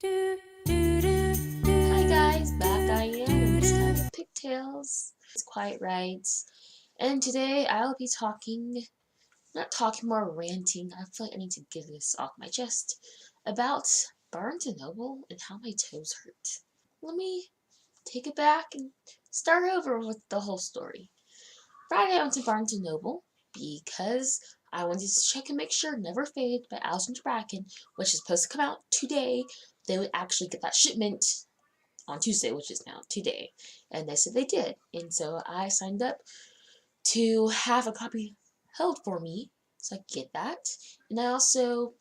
Hi guys, back I am, and this time with pigtails. It's quite right. And today I'll be not talking, more ranting. I feel like I need to get this off my chest about Barnes& and Noble and how my toes hurt. Let me take it back and start over with the whole story. Friday I went to Barnes& and Noble because I wanted to check and make sure Never Fade by Alison Bracken, which is supposed to come out today, they would actually get that shipment on Tuesday, which is now today. And they said they did. And so I signed up to have a copy held for me so I could get that. And I also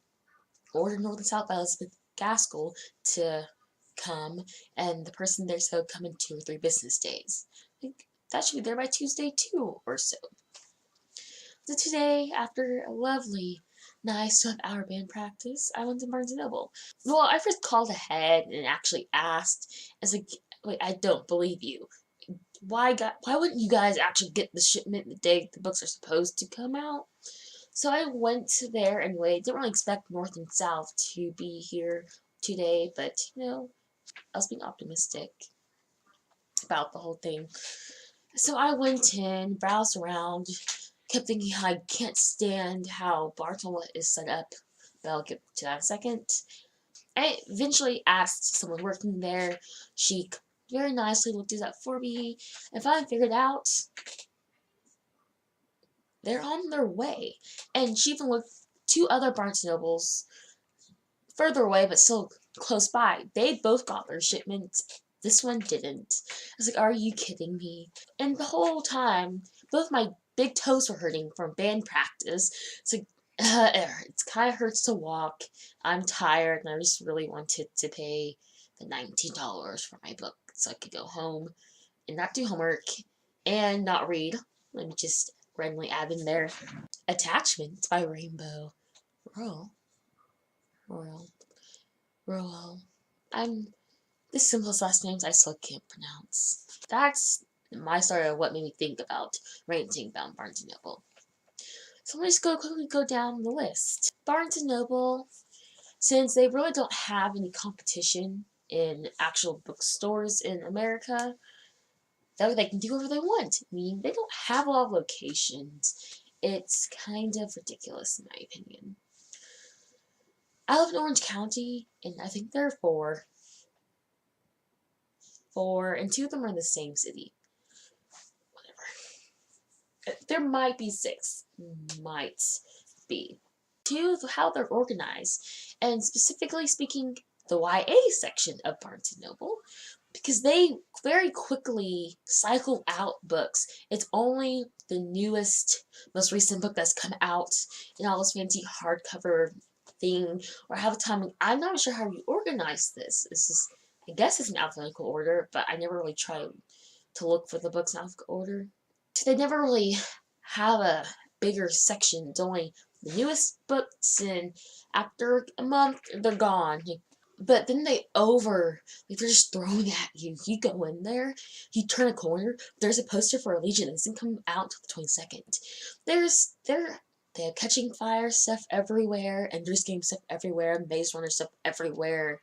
ordered North and South by Elizabeth Gaskell to come, and the person there said come in 2 or 3 business days. I think that should be there by Tuesday too, or so. So today, after a lovely, nice 12-hour band practice, I went to Barnes & Noble. Well, I first called ahead and actually asked. I was like, wait, I don't believe you. Why wouldn't you guys actually get the shipment the day the books are supposed to come out? So I went there anyway. Didn't really expect North and South to be here today, but I was being optimistic about the whole thing. So I went in, browsed around, kept thinking how I can't stand how Bartle is set up, but I'll get to that in a second. I eventually asked someone working there. She very nicely looked it up for me, and finally figured out they're on their way. And she even looked 2 other Barnes & Nobles further away, but still close by. They both got their shipments. This one didn't. I was like, are you kidding me? And the whole time, both my big toes were hurting from band practice. It's like, it kind of hurts to walk. I'm tired, and I just really wanted to pay the $19 for my book so I could go home and not do homework and not read. Let me just randomly add in there. Attachments by Rainbow. Royal. I'm the simplest last names I still can't pronounce. That's my story of what made me think about ranting about Barnes & Noble. So let's quickly go down the list. Barnes & Noble, since they really don't have any competition in actual bookstores in America, that they can do whatever they want. I mean, they don't have a lot of locations. It's kind of ridiculous in my opinion. I live in Orange County, and I think there are 4, and 2 of them are in the same city. Whatever. There might be 6. Might be. 2 of how they're organized, and specifically speaking, the YA section of Barnes & Noble, because they very quickly cycle out books. It's only the newest, most recent book that's come out in all this fancy hardcover thing, or have a timing. I'm not sure how you organize this. I guess it's an alphabetical order, but I never really tried to look for the books in alphabetical order. So they never really have a bigger section. It's only the newest books, and after a month, they're gone. But then they're just throwing at you. You go in there, you turn a corner, there's a poster for a Legion that doesn't come out until the 22nd. They have Catching Fire stuff everywhere, Ender's Game stuff everywhere, Maze Runner stuff everywhere.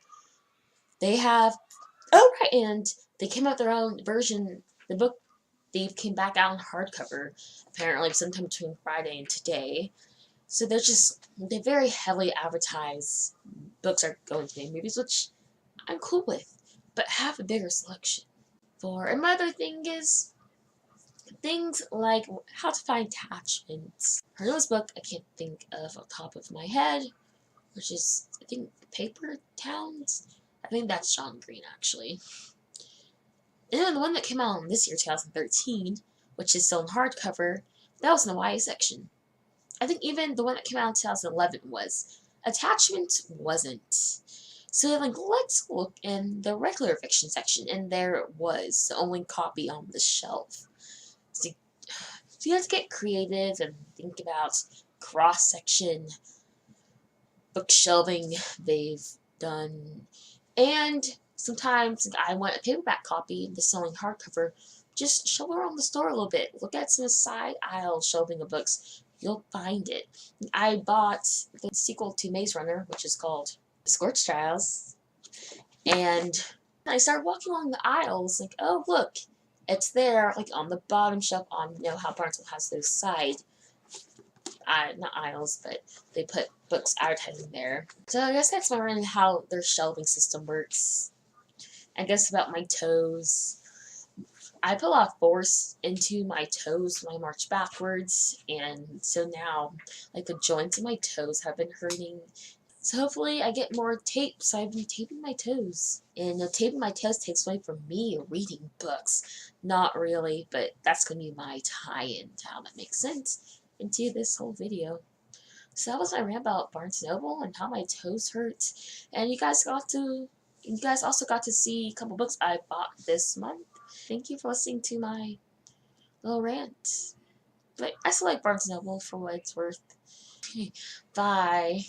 They have, oh right, and they came out their own version. The book Thief came back out in hardcover, apparently sometime between Friday and today. So they very heavily advertise books are going to be movies, which I'm cool with, but have a bigger selection. And my other thing is things like how to find attachments. Her newest book I can't think of off the top of my head, which is, I think, Paper Towns. I think that's John Green, actually. And then the one that came out in this year, 2013, which is still in hardcover, that was in the YA section. I think even the one that came out in 2011 was. Attachment wasn't. So let's look in the regular fiction section, and there it was, the only copy on the shelf. So you have to get creative and think about cross-section book shelving they've done. And sometimes I want a paperback copy, the selling hardcover. Just shelve around the store a little bit. Look at some side aisle shelving of books. You'll find it. I bought the sequel to Maze Runner, which is called Scorched Trials. And I started walking along the aisles, like, oh look, it's there, like on the bottom shelf. On how Barnes has those side, not aisles, but they put books advertising there. So I guess that's my learning how their shelving system works. I guess about my toes. I put a lot of force into my toes when I march backwards, and so now, like, the joints of my toes have been hurting. So hopefully I get more tape, so I've been taping my toes. And taping my toes takes away from me reading books. Not really, but that's going to be my tie-in to how that makes sense into this whole video. So that was my rant about Barnes & Noble and how my toes hurt. And you guys also got to see a couple books I bought this month. Thank you for listening to my little rant. But I still like Barnes & Noble for what it's worth. Bye.